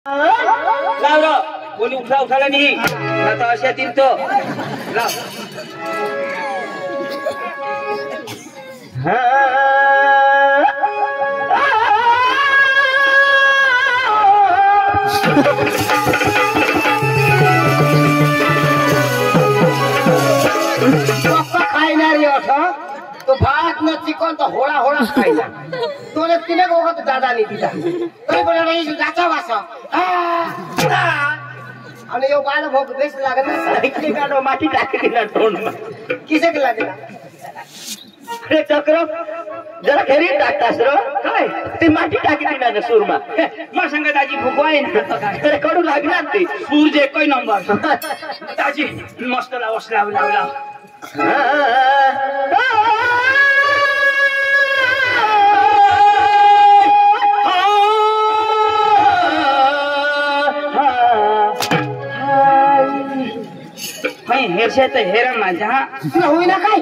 लाव र कोणी उठाला नाही आता अशा तीन तो लाव तो भात न चिकन तो होळा होळा खायला तोले तिने गोगा तो दादा नहीं दिता तरी बोला नहीं जाचा वासा आणि यो बाल भोग बेस लागत ना इकडे काढो माती टाकी दिला तोंड किसे के लागला अरे चक्र जरा घरी टाकतास रो काय ते माती टाकी दिला ना सुरमा मग संग दाजी भुकवाय ना अरे कडू लागला ते सूरज एकही नंबर दाजी मस्त लावस लाव लाव लाव हेरशे तर हेरण माझ्या होई ना काय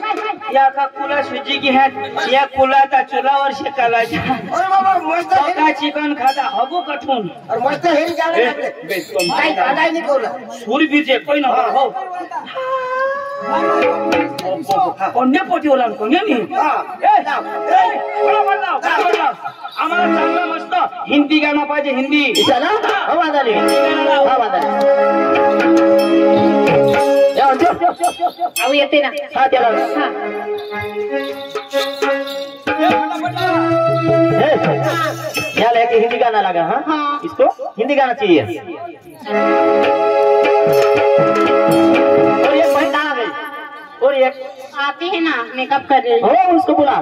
या का कुला सुजी की है या कुलाचा चुलावर शेकालाच्या अरे बाबा मस्त का चिकन खाता हबो कठून और मस्त हेरी जावे लागले काय दादा नहीं बोला सूर भी जे कोई ना हो कोण्या पोटी ओला कोण्या मी आम्हाला चांगला मस्त हिंदी गाणं पाहिजे हिंदी चला आवाज आली आवाज आली अहो येते ना हाँ चलो हाँ यहाँ लेके हिंदी गाना लगा हाँ हाँ। इसको हिंदी गाना चाहिए और एक भाई कहाँ गई और एक आती है ना मेकअप कर रही हो उसको बुला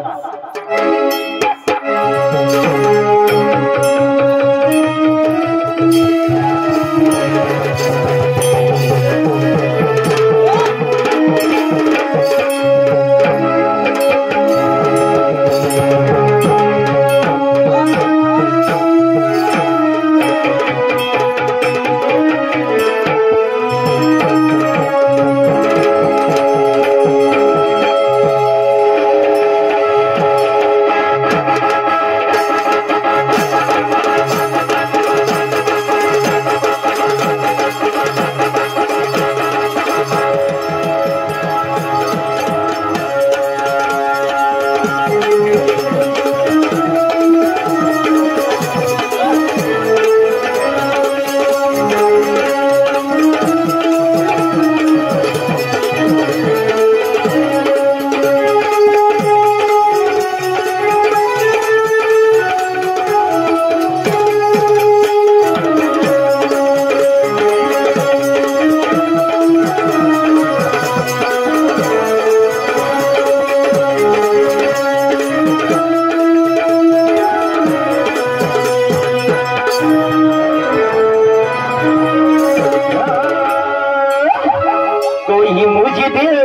कोई मुझे दिल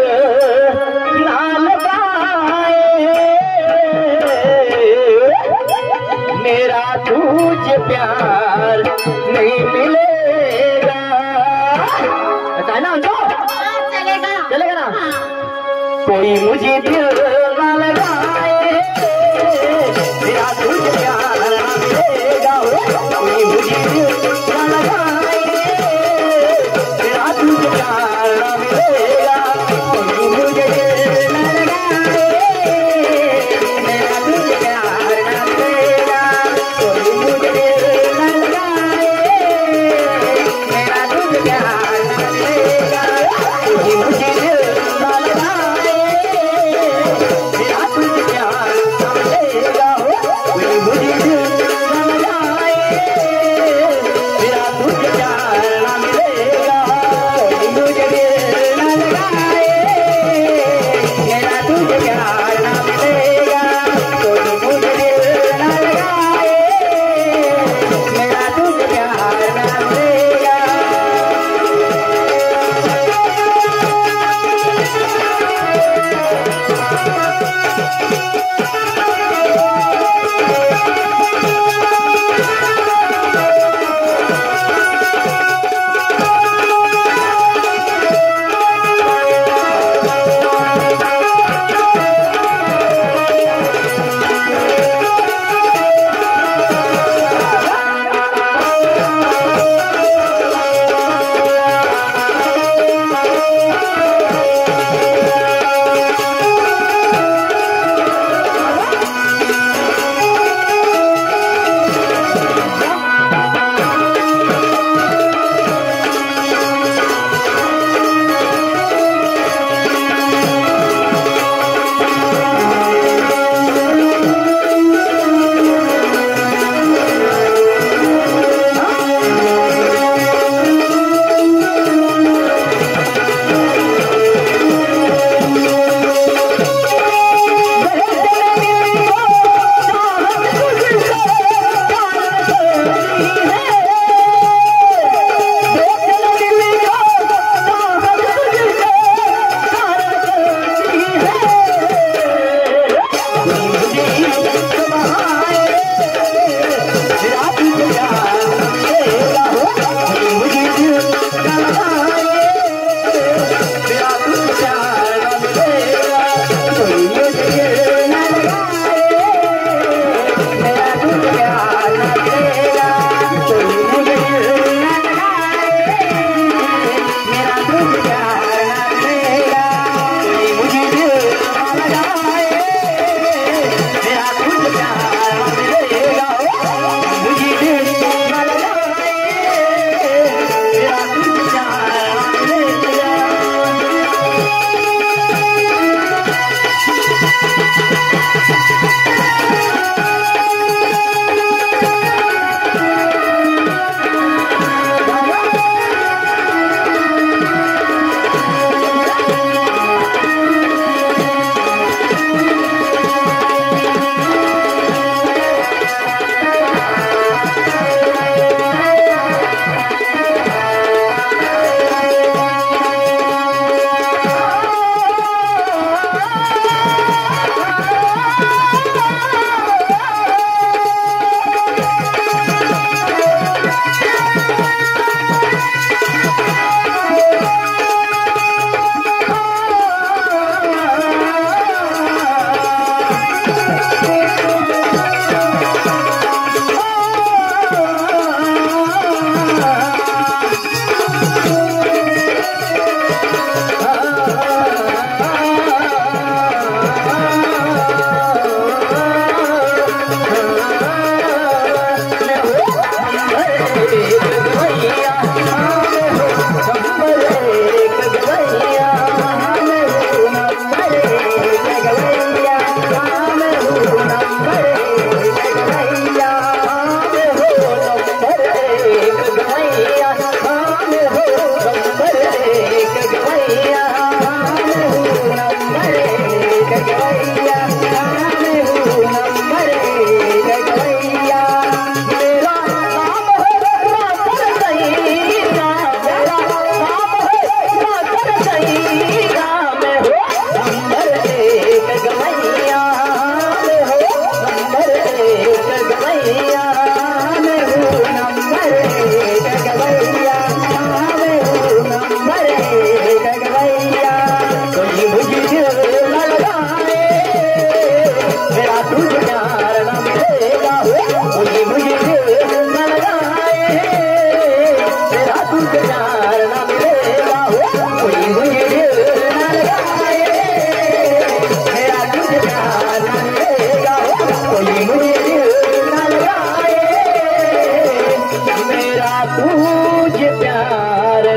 ना लगाए मेरा तुझे प्यार ना मिलेगा कोई मुझे दिल ना लगाए मेरा तुझे प्यार ना मिलेगा कोई मुझे दिल ना लगाए मेरा तुझे प्यार ना मिलेगा कोई मुझे दिल ना लगाए मेरा तुझे प्यार ना मिलेगा कोई मुझे दिल ना लगाए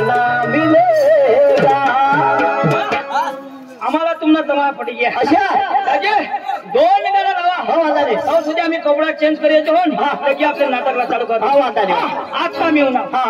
ना मिलेगा. आम्हाला तुम्हाला तमा पटी गया अच्छा दाजी 2 गाणं लावा. हो वांदा नाही. और सुद्धा आम्ही कपडा चेंज करायचो हो. हा. लगे आपल्या नाटकला चालू करतो. हा वांदा नाही. आज का मी होणार हा